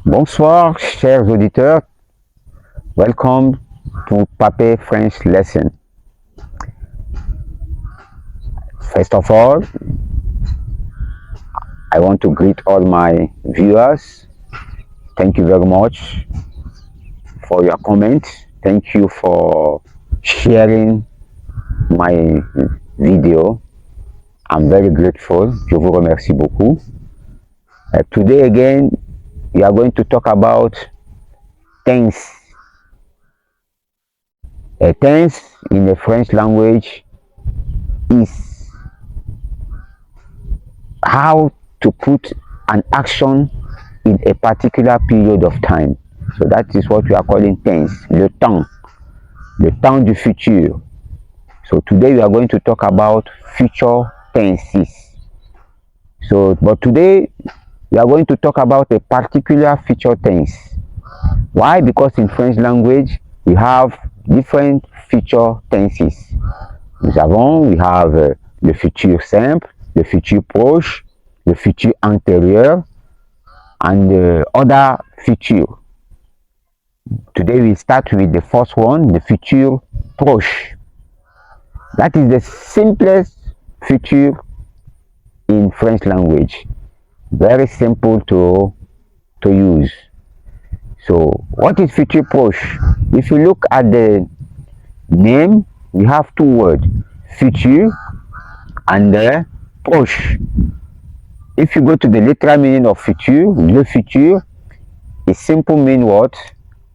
Bonsoir, chers auditeurs. Welcome to Pape French lesson. First of all, I want to greet all my viewers. Thank you very much for your comments. Thank you for sharing my video. I'm very grateful. Je vous remercie beaucoup. Today again, we are going to talk about tense. A tense in the French language is how to put an action in a particular period of time. So that is what we are calling tense, le temps du futur. So today we are going to talk about future tenses. But today we are going to talk about a particular future tense. Why? Because in French language we have different future tenses. We have le futur simple, le futur proche, le futur antérieur, and other future. Today we start with the first one, the futur proche. That is the simplest future in French language. Very simple to use. So what is futur proche? If you look at the name, we have two words, futur and proche. If you go to the literal meaning of futur, le futur, it simple mean what?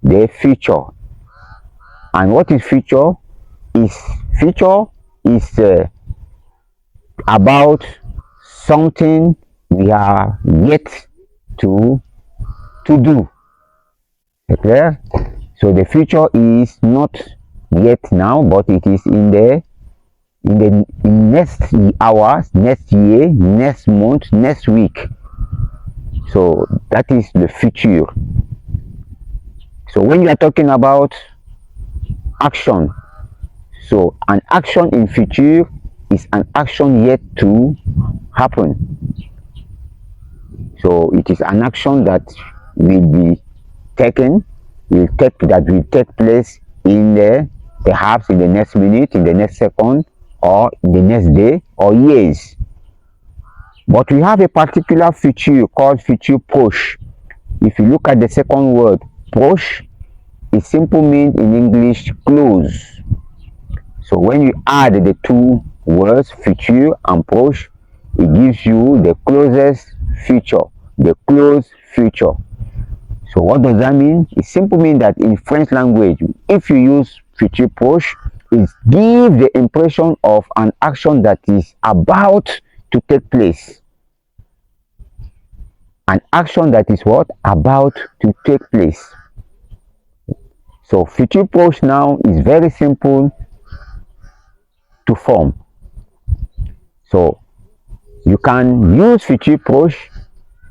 The future. And what is future? Future is about something we are yet to do. Okay? So the future is not yet now, but it is in the next hours, next year, next month, next week. So that is the future. So when you are talking about action, so an action in future is an action yet to happen. So it is an action that will be taken, that will take place perhaps in the next minute, in the next second, or in the next day, or years. But we have a particular future called futur proche. If you look at the second word, proche, it simply means in English close. So when you add the two words, futur and proche, it gives you the closest future, the close future. So what does that mean? It simply means that in French language, if you use futur proche, it gives the impression of an action that is about to take place. An action that is what? About to take place. So futur proche now is very simple to form. So you can use futur proche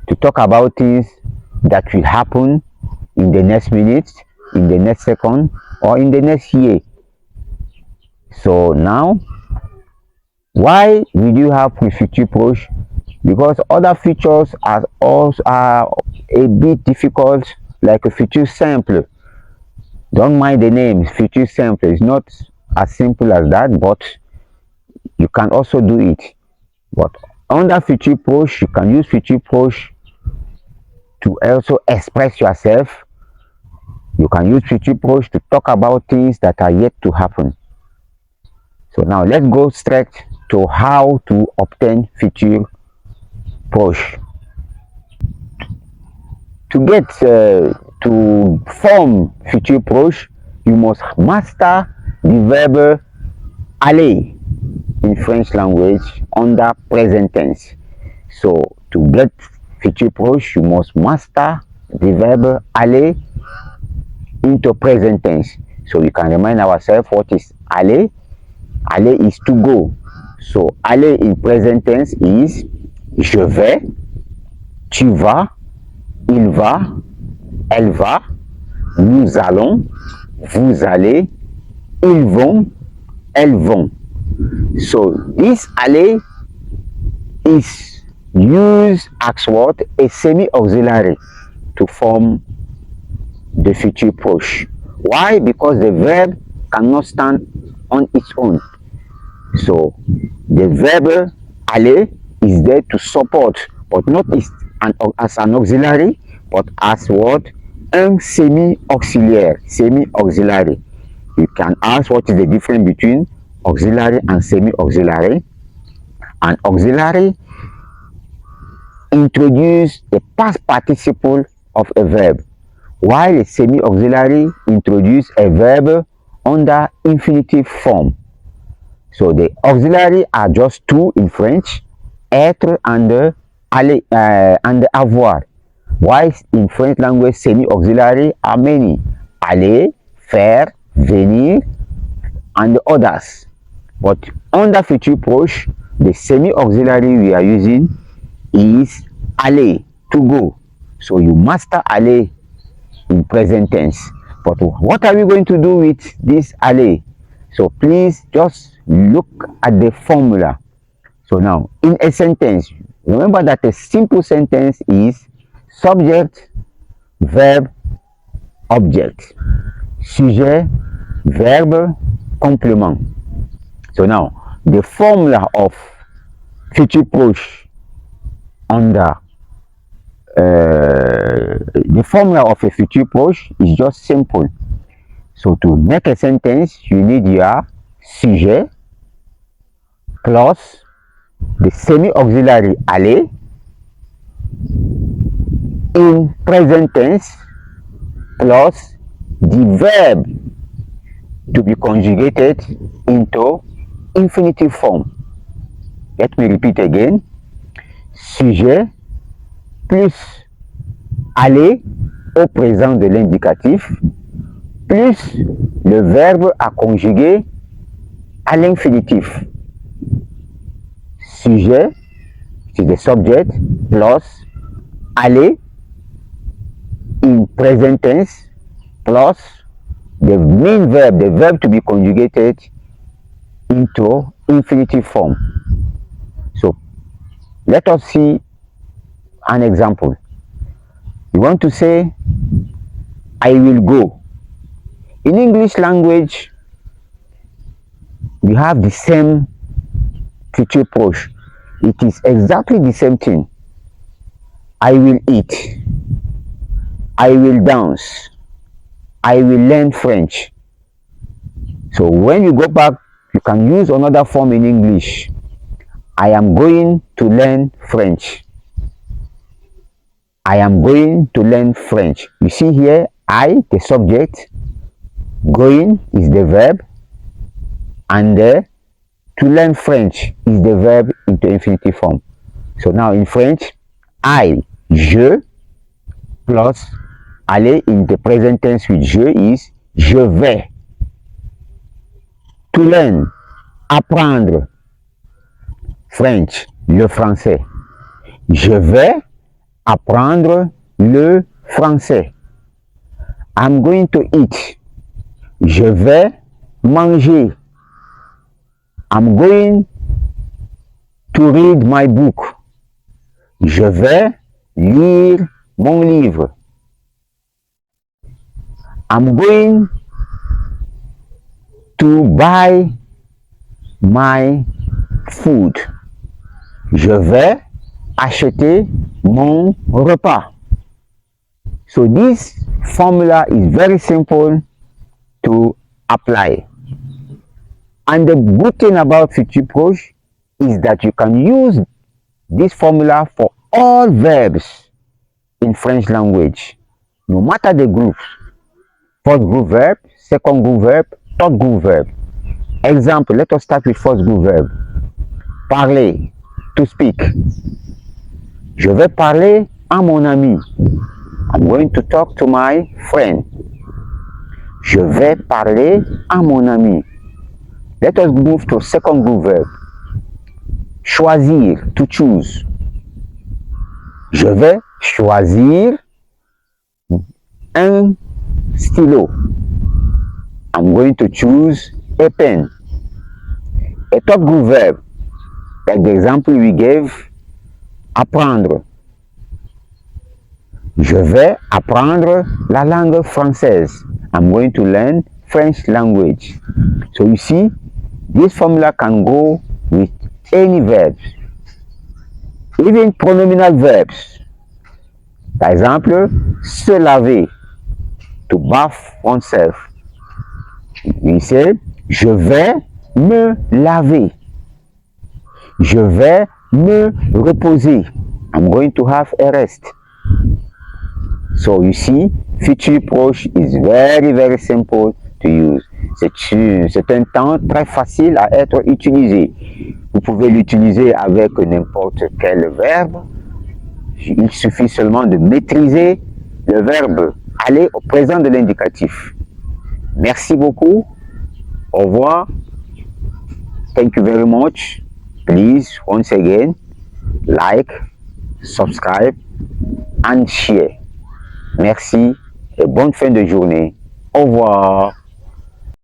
to talk about things that will happen in the next minute, in the next second, or in the next year. So now, why we do have futur proche? Because other features are a bit difficult, like a futur simple. Don't mind the name, futur simple. It's not as simple as that, but you can also do it. But under futur proche, you can use futur proche to also express yourself. You can use futur proche to talk about things that are yet to happen. So now let's go straight to how to obtain futur proche. To get to form futur proche, you must master the verb aller in French language under present tense. So to get futur proche, you must master the verb aller into present tense. So we can remind ourselves what is aller. Aller is to go. So aller in present tense is je vais, tu vas, il va, elle va, nous allons, vous allez, ils vont, elles vont. So this aller is used as what? A semi-auxiliary to form the future proche. Why? Because the verb cannot stand on its own. So the verb aller is there to support, but not as an auxiliary, but as what? Un semi-auxiliary. Semi-auxiliary. You can ask what is the difference between auxiliary and semi-auxiliary. An auxiliary introduce the past participle of a verb, while a semi-auxiliary introduce a verb under infinitive form. So the auxiliary are just two in French, être and aller and avoir. While in French language, semi-auxiliary are many: aller, faire, venir, and others. But under future proche, the semi-auxiliary we are using is aller, to go. So you master aller in present tense. But what are we going to do with this aller? So please just look at the formula. So now, in a sentence, remember that a simple sentence is subject, verb, object, sujet, verbe, complement. So now, the formula of future proche under the formula of a future proche is just simple. So to make a sentence, you need your sujet plus the semi-auxiliary aller in present tense plus the verb to be conjugated into infinitive form. Let me repeat again. Sujet plus aller au présent de l'indicatif plus le verbe à conjuguer à l'infinitif. Sujet, c'est the subject, plus aller in present tense plus the main verb, the verb to be conjugated into infinitive form. So let us see an example. You want to say, I will go. In English language, we have the same future proche. It is exactly the same thing. I will eat. I will dance. I will learn French. So when you go back, you can use another form in English. I am going to learn French. I am going to learn French. You see here, I, the subject, going is the verb, and to learn French is the verb into infinitive form. So now in French, I, je, plus aller in the present tense with je is je vais. To learn, apprendre French, le français. Je vais apprendre le français. I'm going to eat. Je vais manger. I'm going to read my book. Je vais lire mon livre. I'm going to buy my food. Je vais acheter mon repas. So this formula is very simple to apply. And the good thing about Futur Proche is that you can use this formula for all verbs in French language, no matter the groups. First group verb, second group verb, third group verb. Example, let us start with first group verb. Parler, to speak. Je vais parler à mon ami. I'm going to talk to my friend. Je vais parler à mon ami. Let us move to second group verb. Choisir, to choose. Je vais choisir un stylo. I'm going to choose a pen. A third group verb, like the example we gave, apprendre. Je vais apprendre la langue française. I'm going to learn French language. So you see, this formula can go with any verbs, even pronominal verbs. Par exemple, se laver, to bath oneself. We say, je vais me laver. Je vais me reposer. I'm going to have a rest. So you see, futur proche is very simple to use. C'est un temps très facile à être utilisé. Vous pouvez l'utiliser avec n'importe quel verbe. Il suffit seulement de maîtriser le verbe aller au présent de l'indicatif. Merci beaucoup. Au revoir. Thank you very much. Please, once again, like, subscribe and share. Merci et bonne fin de journée. Au revoir.